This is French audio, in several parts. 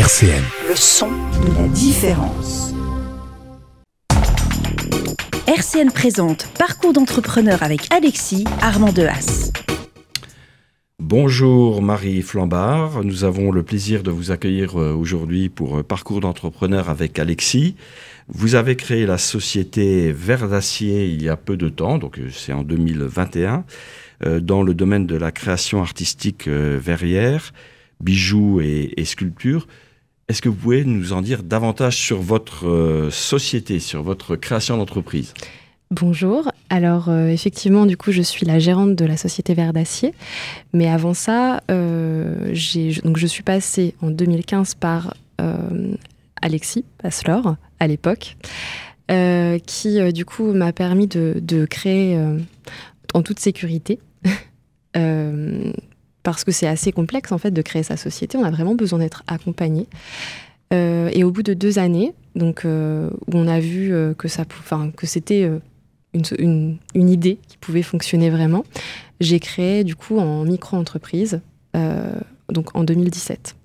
RCN. Le son de la différence. RCN présente Parcours d'entrepreneur avec Alexis Armand Dehaas. Bonjour Marie Flambard, nous avons le plaisir de vous accueillir aujourd'hui pour Parcours d'entrepreneur avec Alexis. Vous avez créé la société Verre d'Acier il y a peu de temps, donc c'est en 2021, dans le domaine de la création artistique verrière, bijoux et sculptures. Est-ce que vous pouvez nous en dire davantage sur votre société, sur votre création d'entreprise ? Bonjour, alors effectivement du coup je suis la gérante de la société Verre d'Acier, mais avant ça je suis passée en 2015 par Alexis Passelor à l'époque, qui du coup m'a permis de créer en toute sécurité, parce que c'est assez complexe en fait de créer sa société, on a vraiment besoin d'être accompagné. Et au bout de 2 années, donc, où on a vu que c'était une idée qui pouvait fonctionner vraiment, j'ai créé du coup en micro-entreprise, donc en 2017.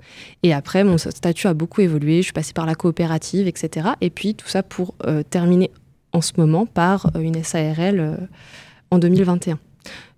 Et après, mon statut a beaucoup évolué, je suis passée par la coopérative, etc. Et puis tout ça pour terminer en ce moment par une SARL en 2021.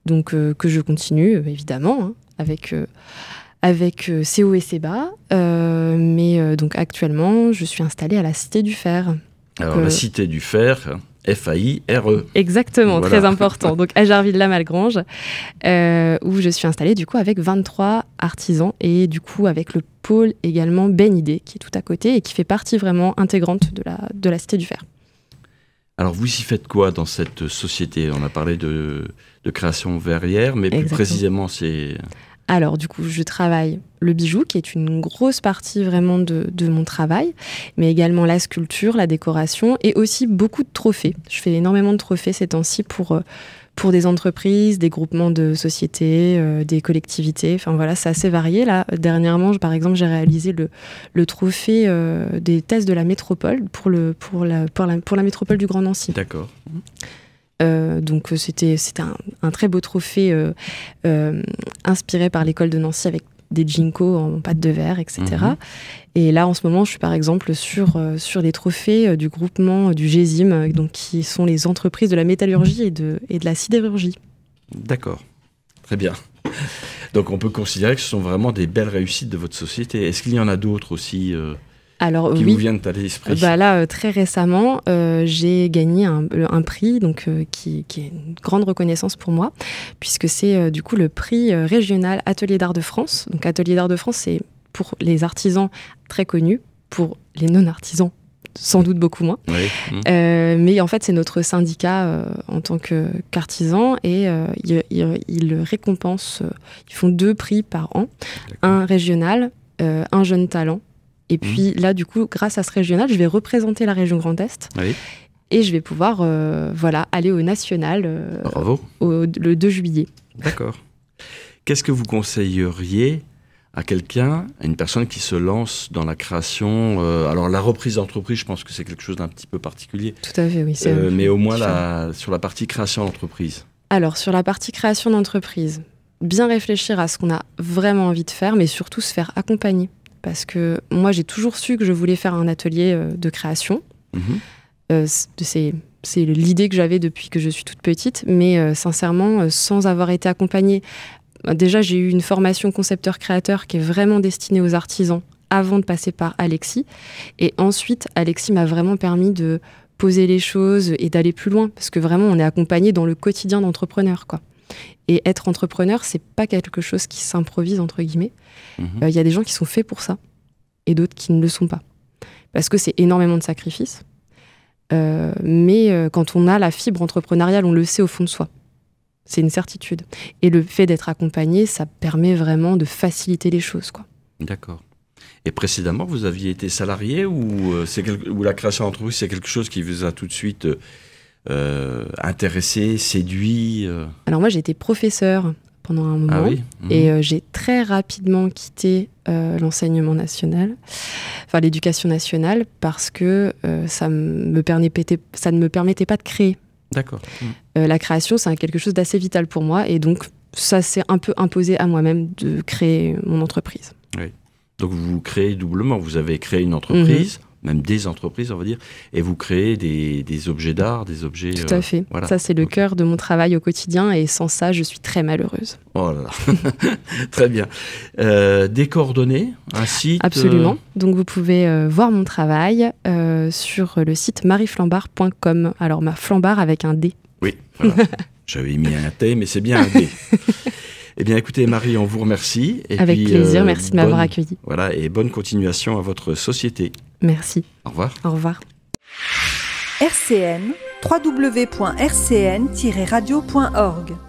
Donc que je continue, évidemment, hein, avec ses hauts et ses bas. Mais donc actuellement, je suis installée à la Cité du Fer. Alors la Cité du Fer, F-A-I-R-E. Exactement, voilà. très important. Donc à Jarville-la-Malgrange, où je suis installée du coup avec 23 artisans et du coup avec le pôle également Ben Idée qui est tout à côté et qui fait partie vraiment intégrante de la Cité du Fer. Alors vous y faites quoi dans cette société ? On a parlé de création verrière, mais plus précisément c'est... Alors du coup, je travaille le bijou, qui est une grosse partie vraiment de mon travail, mais également la sculpture, la décoration et aussi beaucoup de trophées. Je fais énormément de trophées ces temps-ci pour des entreprises, des groupements de sociétés, des collectivités. Enfin voilà, c'est assez varié. Là, dernièrement, par exemple, j'ai réalisé le trophée des thèses de la métropole pour la métropole du Grand Nancy. D'accord. Donc c'était un très beau trophée inspiré par l'école de Nancy avec des ginkgos en pâte de verre, etc. Et là, en ce moment, je suis par exemple sur les trophées du groupement du GESIM, donc, qui sont les entreprises de la métallurgie et de la sidérurgie. D'accord, très bien. Donc on peut considérer que ce sont vraiment des belles réussites de votre société. Est-ce qu'il y en a d'autres aussi Alors, qui oui. vous viennent à l'esprit? Là, très récemment, j'ai gagné un prix donc, qui est une grande reconnaissance pour moi, puisque c'est du coup le prix régional Atelier d'Art de France. Donc Atelier d'Art de France, c'est pour les artisans très connus, pour les non-artisans sans doute beaucoup moins. Oui. Mais en fait, c'est notre syndicat en tant qu'artisan et ils récompensent, ils font 2 prix par an, un régional, un jeune talent. Et puis là, du coup, grâce à ce régional, je vais représenter la région Grand Est. Oui. Et je vais pouvoir aller au national Bravo. Le 2 juillet. D'accord. Qu'est-ce que vous conseilleriez à quelqu'un, à une personne qui se lance dans la création alors la reprise d'entreprise, je pense que c'est quelque chose d'un petit peu particulier. Tout à fait, oui. Mais au moins sur la partie création d'entreprise. Alors, sur la partie création d'entreprise, bien réfléchir à ce qu'on a vraiment envie de faire, mais surtout se faire accompagner. Parce que moi, j'ai toujours su que je voulais faire un atelier de création. C'est l'idée que j'avais depuis que je suis toute petite, mais sincèrement, sans avoir été accompagnée. Déjà, j'ai eu une formation concepteur-créateur qui est vraiment destinée aux artisans avant de passer par Alexis. Et ensuite, Alexis m'a vraiment permis de poser les choses et d'aller plus loin. Parce que vraiment, on est accompagné dans le quotidien d'entrepreneur, quoi. Et être entrepreneur, c'est pas quelque chose qui s'improvise, entre guillemets. Y a des gens qui sont faits pour ça et d'autres qui ne le sont pas. Parce que c'est énormément de sacrifices. Mais quand on a la fibre entrepreneuriale, on le sait au fond de soi. C'est une certitude. Et le fait d'être accompagné, ça permet vraiment de faciliter les choses, quoi. D'accord. Et précédemment, vous aviez été salarié ou la création d'entreprise, c'est quelque chose qui vous a tout de suite intéressé, séduit Alors moi, j'ai été professeure pendant un moment. Ah oui. Et j'ai très rapidement quitté l'enseignement national, enfin l'éducation nationale, parce que ça ne me permettait pas de créer. D'accord. La création, c'est quelque chose d'assez vital pour moi, et donc ça s'est un peu imposé à moi-même de créer mon entreprise. Oui. Donc vous créez doublement, vous avez créé une entreprise, même des entreprises on va dire, et vous créez des objets d'art, des objets... Tout à fait, voilà. Ça c'est le cœur de mon travail au quotidien et sans ça je suis très malheureuse. Oh là là, très bien. Des coordonnées, un site Absolument, donc vous pouvez voir mon travail sur le site marieflambard.com, alors ma flambard avec un D. Oui, voilà. J'avais mis un T mais c'est bien un D. Eh bien, écoutez, Marie, on vous remercie. Et avec puis, plaisir, merci de m'avoir accueilli. Voilà, et bonne continuation à votre société. Merci. Au revoir. Au revoir. RCN, www.rcn-radio.org